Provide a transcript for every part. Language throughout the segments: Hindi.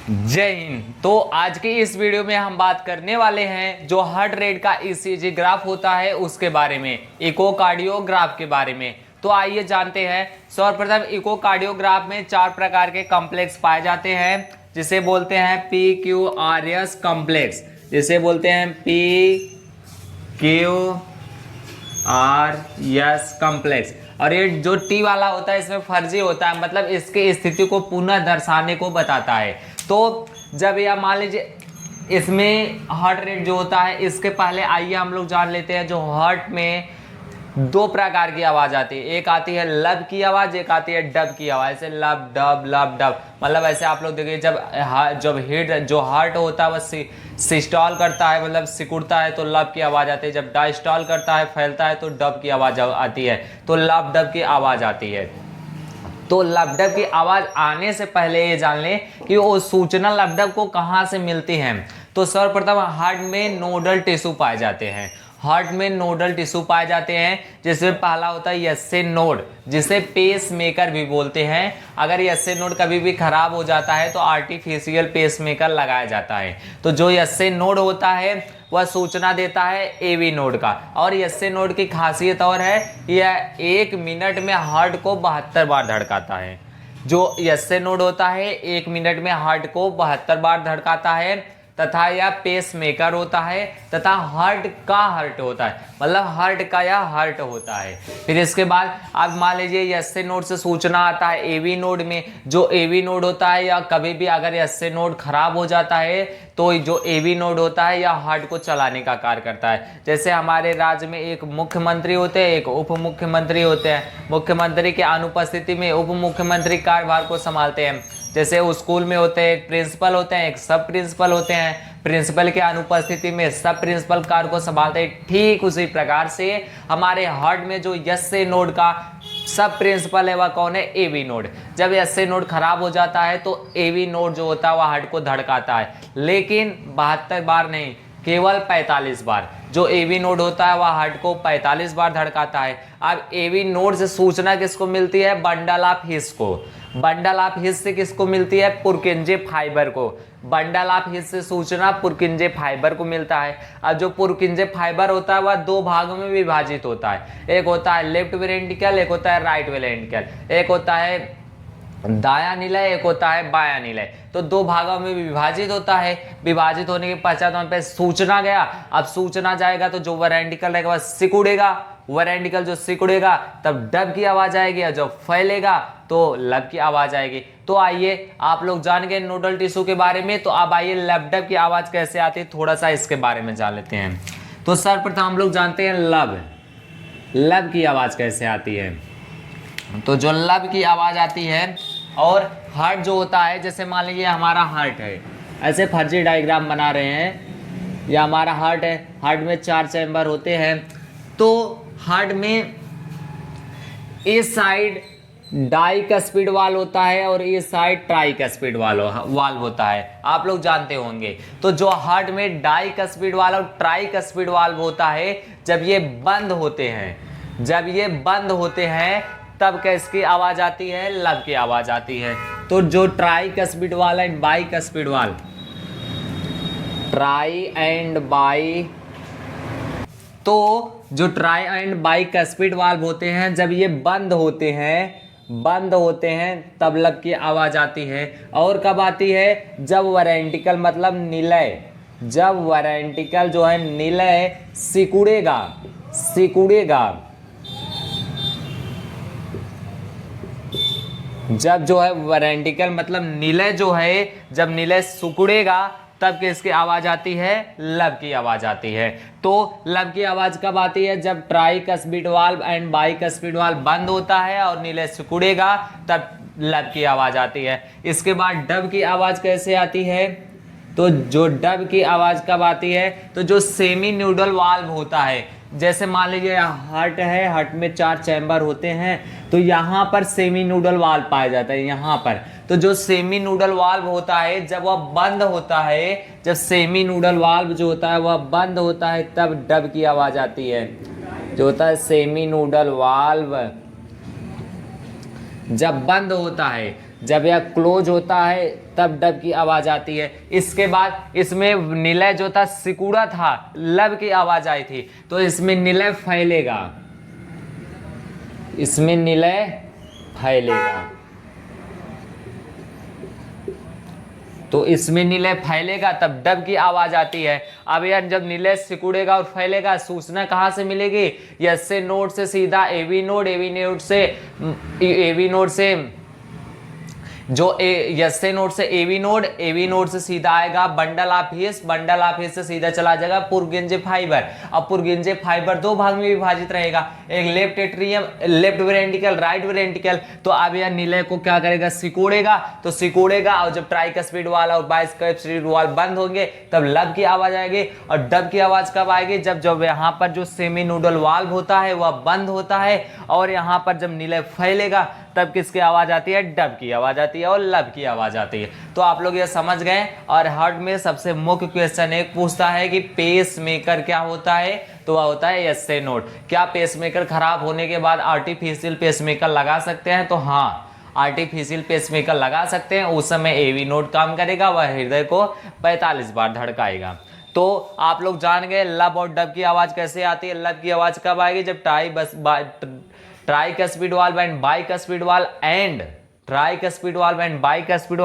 जय हिंद। तो आज की इस वीडियो में हम बात करने वाले हैं जो हार्ट रेट का ईसीजी ग्राफ होता है उसके बारे में, इकोकार्डियोग्राफ के बारे में। तो आइए जानते हैं। सर्वप्रथम इकोकार्डियोग्राफ में 4 प्रकार के कॉम्प्लेक्स पाए जाते हैं जिसे बोलते हैं PQRS कॉम्प्लेक्स, जिसे बोलते हैं PQRS कॉम्प्लेक्स। और ये जो टी वाला होता है इसमें फर्जी होता है, मतलब इसकी स्थिति को पुनः दर्शाने को बताता है। तो जब यह मान लीजिए इसमें हार्ट रेट जो होता है, इसके पहले आइए हम लोग जान लेते हैं जो हार्ट में 2 प्रकार की आवाज आती है। एक आती है लब की आवाज, एक आती है डब की आवाज। ऐसे लब डब, मतलब ऐसे आप लोग देखिए जब हिट जो हार्ट होता है वह सिस्टॉल करता है, मतलब सिकुड़ता है तो लब की आवाज आती है। जब डायस्टॉल करता है, फैलता है तो डब की आवाज आती है। तो लब डब की आवाज आती है। तो लबडब की आवाज आने से पहले ये जान लें कि वो सूचना लबडब को कहां से मिलती है। तो सर्वप्रथम हार्ट में नोडल टिश्यू पाए जाते हैं। हार्ट में नोडल टिश्यू पाए जाते हैं जिसमें पहला होता है यस्से नोड, जिसे पेस मेकर भी बोलते हैं। अगर यस्से नोड कभी भी खराब हो जाता है तो आर्टिफिशियल पेस मेकर लगाया जाता है। तो जो यस्से नोड होता है वह सूचना देता है एवी नोड का। और यस्से नोड की खासियत और है, यह 1 मिनट में हार्ट को 72 बार धड़काता है। जो यस्से नोड होता है 1 मिनट में हार्ट को 72 बार धड़काता है, तथा यह पेस मेकर होता है तथा हार्ट का हार्ट होता है, मतलब हार्ट का यह हार्ट होता है। फिर इसके बाद अब मान लीजिए यस्से नोड से सूचना आता है एवी नोड में। जो एवी नोड होता है, या कभी भी अगर यस्से नोड खराब हो जाता है तो जो एवी नोड होता है यह हार्ट को चलाने का कार्य करता है। जैसे हमारे राज्य में एक मुख्यमंत्री होते हैं, एक उप मुख्यमंत्री होते हैं। मुख्यमंत्री की अनुपस्थिति में उप मुख्यमंत्री कार्यभार को संभालते हैं। जैसे स्कूल में होते हैं एक प्रिंसिपल होते हैं, एक सब प्रिंसिपल होते हैं। प्रिंसिपल के अनुपस्थिति में सब प्रिंसिपल कार्य को संभालते हैं। ठीक उसी प्रकार से हमारे हार्ट में जो यस्से नोड का सब प्रिंसिपल है वह कौन है? AV node. जब यस्से नोड खराब हो जाता है तो एवी नोड जो होता है वह हार्ट को धड़काता है, लेकिन 72 बार नहीं, केवल 45 बार। जो एवी नोड होता है वह हार्ट को 45 बार धड़काता है। अब एवी नोड से सूचना किसको मिलती है? बंडल ऑफ हिस को। बंडल ऑफ हिस से किसको मिलती है? पुरकिंजे फाइबर को। बंडल ऑफ हिस से सूचना पुरकिंजे फाइबर को मिलता है। अब जो पुरकिंजे फाइबर होता है वह 2 भागों में विभाजित होता है। एक होता है लेफ्ट वेंट्रिकल, एक होता है राइट वेंट्रिकल। एक होता है दाया निलय, एक होता है बाया निलय। तो 2 भागों में विभाजित होता है। विभाजित होने के पश्चात वहां पे सूचना गया। अब सूचना जाएगा तो जो वेंट्रिकल रहेगा वह सिकुड़ेगा। वेंट्रिकल जो सिकुड़ेगा तब डब की आवाज आएगी, और जो फैलेगा तो लब की आवाज आएगी। तो आइए आप लोग जान गए नोडल टिश्यू के बारे में। तो अब आइए लब डब की आवाज कैसे आती है थोड़ा सा इसके बारे में जान लेते हैं। तो सर्वप्रथम हम लोग जानते हैं लब की आवाज कैसे आती है। तो जो लब की आवाज आती है, और हार्ट जो होता है, जैसे मान लीजिए हमारा हार्ट है, ऐसे फर्जी डायग्राम बना रहे हैं। या हमारा हार्ट है, हार्ट में 4 चैम्बर होते हैं। तो हार्ट में इस साइड डाइकस्पिड वाल्व होता है और इस साइड ट्राइकस्पिड वाल्व होता है, आप लोग जानते होंगे। तो जो हार्ट में डाइकस्पिड वाल्व और ट्राइकस्पिड वाल्व होता है, जब ये बंद होते हैं तब किसकी आवाज आती है? लब की आवाज आती है। तो जो tricuspid valve and bicuspid valve, try and by, तो जो ट्राई एंड बाइकस्पिड वाल्व होते हैं जब ये बंद होते हैं तब लब की आवाज आती है। और कब आती है? जब वेंट्रिकल मतलब निलय, जब वेंट्रिकल जो है निलय सिकुड़ेगा। जब जो है वेंट्रिकल मतलब निलय जो है, जब निलय सिकुड़ेगा तब किसकी आवाज आती है? लब की आवाज आती है। तो लब की आवाज कब आती है? जब tricuspid valve and bicuspid valve बंद होता है और निलय सिकुड़ेगा तब लब की आवाज आती है। इसके बाद डब की आवाज कैसे आती है? तो जो डब की आवाज कब आती है? तो जो सेमी न्यूडल वाल्व होता है, जैसे मान लीजिए हार्ट है, हार्ट में 4 चैम्बर होते हैं, तो यहाँ पर सेमी न्यूडल वाल्व पाया जाता है यहाँ पर। तो जो सेमी न्यूडल वाल्व होता है जब वह बंद होता है, जब सेमी न्यूडल वाल्व जो होता है वह बंद होता है तब डब की आवाज आती है। जो होता है सेमी न्यूडल वाल्व जब बंद होता है, जब यह क्लोज होता है तब डब की आवाज आती है। इसके बाद इसमें निलय जो था सिकुड़ा था, लब की आवाज आई थी, तो इसमें निलय फैलेगा, इसमें निलय फैलेगा, तो इसमें निलय फैलेगा तब डब की आवाज आती है। अब यार जब निलय सिकुड़ेगा और फैलेगा, सूचना कहाँ से मिलेगी? यस से नोड से सीधा एवी नोड, एवी नोड से जो यस से नोड से एवी नोड से सीधा आएगा बंडल ऑफ हिस से सीधा चला जाएगा पुर्गिंजे फाइबर। अब पुर्गिंजे फाइबर दो भाग में विभाजित रहेगा, एक लेफ्ट एट्रियम, लेफ्ट वेरेंटिकल, राइट वेरेंटिकल। तो अब यह निलय को क्या करेगा? सिकोड़ेगा, तो सिकोड़ेगा और जब ट्राइकस्पिड वाल और बाइस्कस्पिड वाल बंद होंगे तब लब की आवाज आएगी। और डब की आवाज कब आएगी? जब यहाँ पर जो सेमी नोडल वाल्व होता है वह बंद होता है, और यहाँ पर जब निलय फैलेगा तब किसकी आवाज आती है? डब की आवाज आती है और लब की आवाज आती है। तो आप लोग ये समझ गए। और हार्ट में सबसे मुख्य क्वेश्चन एक पूछता है कि पेस मेकर क्या होता है, तो वह होता है एस से नोड। क्या पेस मेकर खराब होने के बाद आर्टिफिशियल पेस मेकर लगा सकते हैं? तो हाँ, आर्टिफिशियल पेस मेकर लगा सकते हैं। उस समय एवी नोड काम करेगा, वह हृदय को 45 बार धड़काएगा। तो आप लोग जान गए लब और डब की आवाज कैसे आती है। लब की आवाज कब आएगी? जब tricuspid valve and bicuspid valve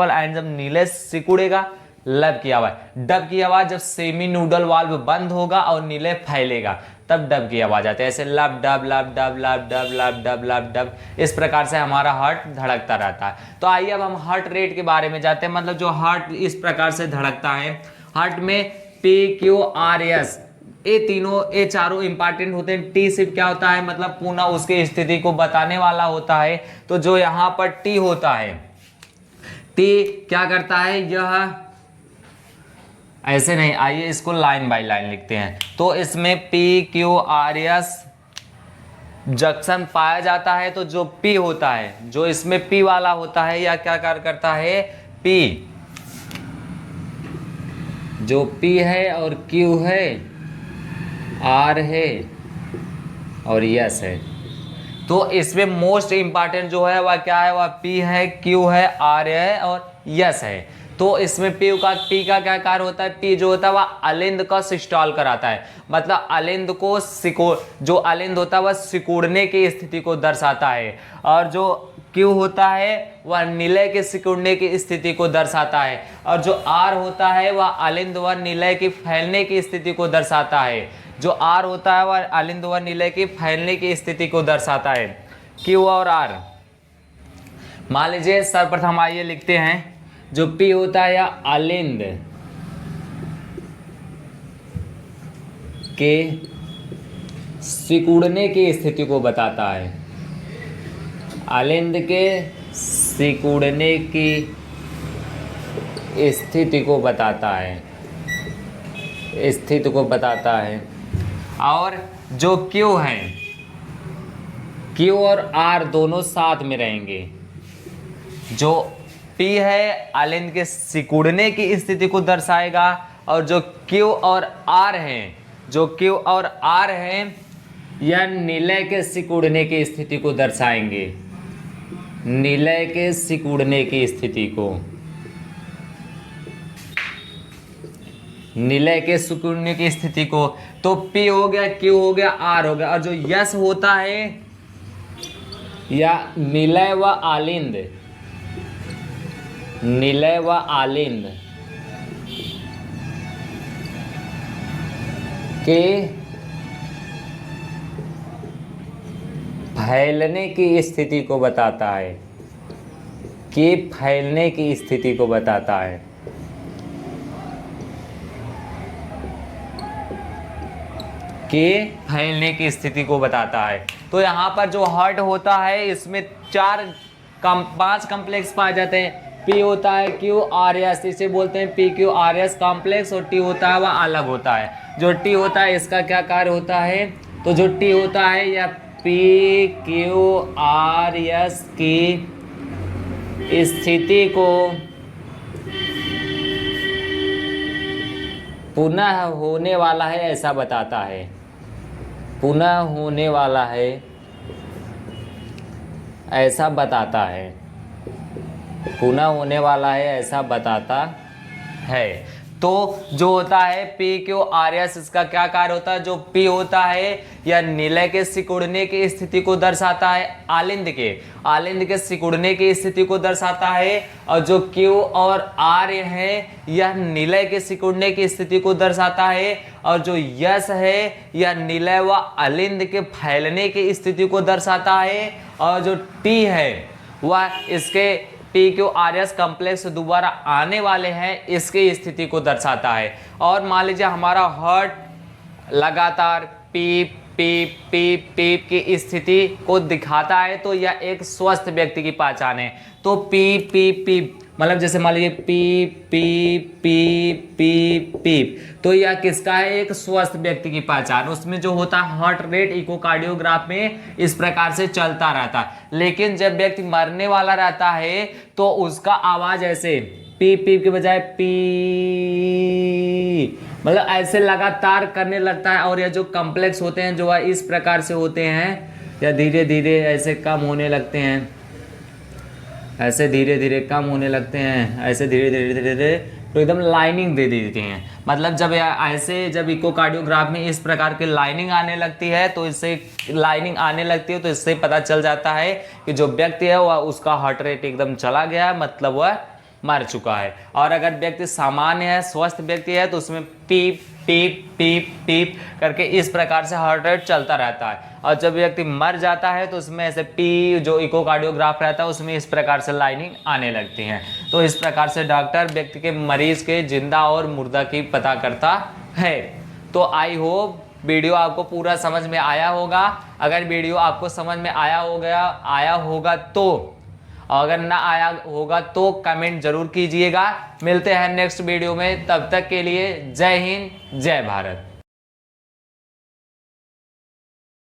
and जब निलय सिकुड़ेगा, लब की आवाज। डब की आवाज जब सेमी नूडल वाल्व बंद होगा और निलय फैलेगा तब डब की आवाज आती है। ऐसे लब डब लब डब लब डब लब डब लब डब, इस प्रकार से हमारा हार्ट धड़कता रहता है। तो आइए अब हम हार्ट रेट के बारे में जाते हैं। मतलब जो हार्ट इस प्रकार से धड़कता है, हार्ट में PQRS, ये चारों इंपॉर्टेंट होते हैं। टी सिर्फ क्या होता है? मतलब पुनः उसकी स्थिति को बताने वाला होता है। तो जो यहाँ पर टी होता है, टी क्या करता है? यह ऐसे नहीं, आइए इसको लाइन बाय लाइन लिखते हैं। तो इसमें PQRS जंक्शन पाया जाता है। तो जो P होता है, जो इसमें P वाला होता है, यह क्या कार्य करता है? P, जो P है और Q है, R है और S है। तो इसमें मोस्ट इंपॉर्टेंट जो है वह क्या है? वह P है, Q है, R है और S है। तो इसमें P का क्या कार्य होता है? P जो होता है वह अलिंद का सिस्टॉल कराता है। मतलब अलिंद को जो अलिंद होता है वह सिकुड़ने की स्थिति को दर्शाता है। और जो Q होता है वह निलय के सिकुड़ने की स्थिति को दर्शाता है। और जो R होता है वह अलिंद व निलय की फैलने की स्थिति को दर्शाता है। जो R होता है वह अलिंद व निलय की फैलने की स्थिति को दर्शाता है। Q और R, मान लीजिए सर्वप्रथम आइए लिखते हैं। जो P होता है यह अलिंद के सिकुड़ने की स्थिति को बताता है, अलिंद के सिकुड़ने की स्थिति को बताता है, स्थिति को बताता है। और जो Q है, Q और R दोनों साथ में रहेंगे। जो P है अलिंद के सिकुड़ने की स्थिति को दर्शाएगा, और जो Q और R है, यह निलय के सिकुड़ने की स्थिति को दर्शाएंगे, निलय के सिकुड़ने की स्थिति को, निलय के सिकुड़ने की स्थिति को। तो P हो गया, Q हो गया, R हो गया। और जो S होता है या निलय व आलिंद, निलय व आलिंद के फैलने की स्थिति को बताता है, के फैलने की स्थिति को बताता है। के फैलने की स्थिति को बताता है। तो यहाँ पर जो हार्ट होता है इसमें 5 कॉम्प्लेक्स पाए जाते हैं। P होता है QRS, इसे बोलते हैं PQRS कॉम्प्लेक्स, और T होता है वह अलग होता है। जो T होता है इसका क्या कार्य होता है? तो जो T होता है यह PQRS की स्थिति को पुनः होने वाला है ऐसा बताता है, पुनः होने वाला है ऐसा बताता है। पुनः होने वाला है ऐसा बताता है। तो जो होता है PQRS, इसका क्या कार्य होता है? जो P होता है यह निलय के सिकुड़ने की स्थिति को दर्शाता है, आलिंद के सिकुड़ने की स्थिति को दर्शाता है, और जो Q और R है यह निलय के सिकुड़ने की स्थिति को दर्शाता है, और जो यस है यह निलय व अलिंद के फैलने की स्थिति को दर्शाता है, और जो T है वह इसके PQRS कॉम्प्लेक्स दोबारा आने वाले हैं इसकी स्थिति को दर्शाता है। और मान लीजिए हमारा हार्ट लगातार पीप पीप पीप पीप की स्थिति को दिखाता है, तो यह एक स्वस्थ व्यक्ति की पहचान है। तो पीप पीप पीप मतलब जैसे मान लीजिए पीप पीप पीप पीप पीप, तो यह किसका है? एक स्वस्थ व्यक्ति की पहचान। उसमें जो होता है हार्ट रेट इकोकार्डियोग्राफ में इस प्रकार से चलता रहता है। लेकिन जब व्यक्ति मरने वाला रहता है तो उसका आवाज ऐसे पीप पीप के बजाय पी मतलब ऐसे लगातार करने लगता है। और यह जो कॉम्प्लेक्स होते हैं जो इस प्रकार से होते हैं, या धीरे धीरे ऐसे कम होने लगते हैं, ऐसे धीरे धीरे कम होने लगते हैं, ऐसे धीरे धीरे धीरे धीरे तो एकदम लाइनिंग दे देती हैं। मतलब जब ऐसे जब इकोकार्डियोग्राफ में इस प्रकार की लाइनिंग आने लगती है तो इससे पता चल जाता है कि जो व्यक्ति है वह उसका हार्ट रेट एकदम चला गया है, मतलब वह मर चुका है। और अगर व्यक्ति सामान्य है, स्वस्थ व्यक्ति है, तो उसमें पीप पीप पीप पीप करके इस प्रकार से हार्ट रेट चलता रहता है। और जब व्यक्ति मर जाता है तो उसमें ऐसे पी जो इकोकार्डियोग्राफ रहता है उसमें इस प्रकार से लाइनिंग आने लगती हैं। तो इस प्रकार से डॉक्टर व्यक्ति के मरीज के जिंदा और मुर्दा की पता करता है। तो आई होप वीडियो आपको पूरा समझ में आया होगा। अगर वीडियो आपको समझ में आया होगा तो, अगर ना आया होगा तो कमेंट जरूर कीजिएगा। मिलते हैं नेक्स्ट वीडियो में, तब तक के लिए जय हिंद जय भारत।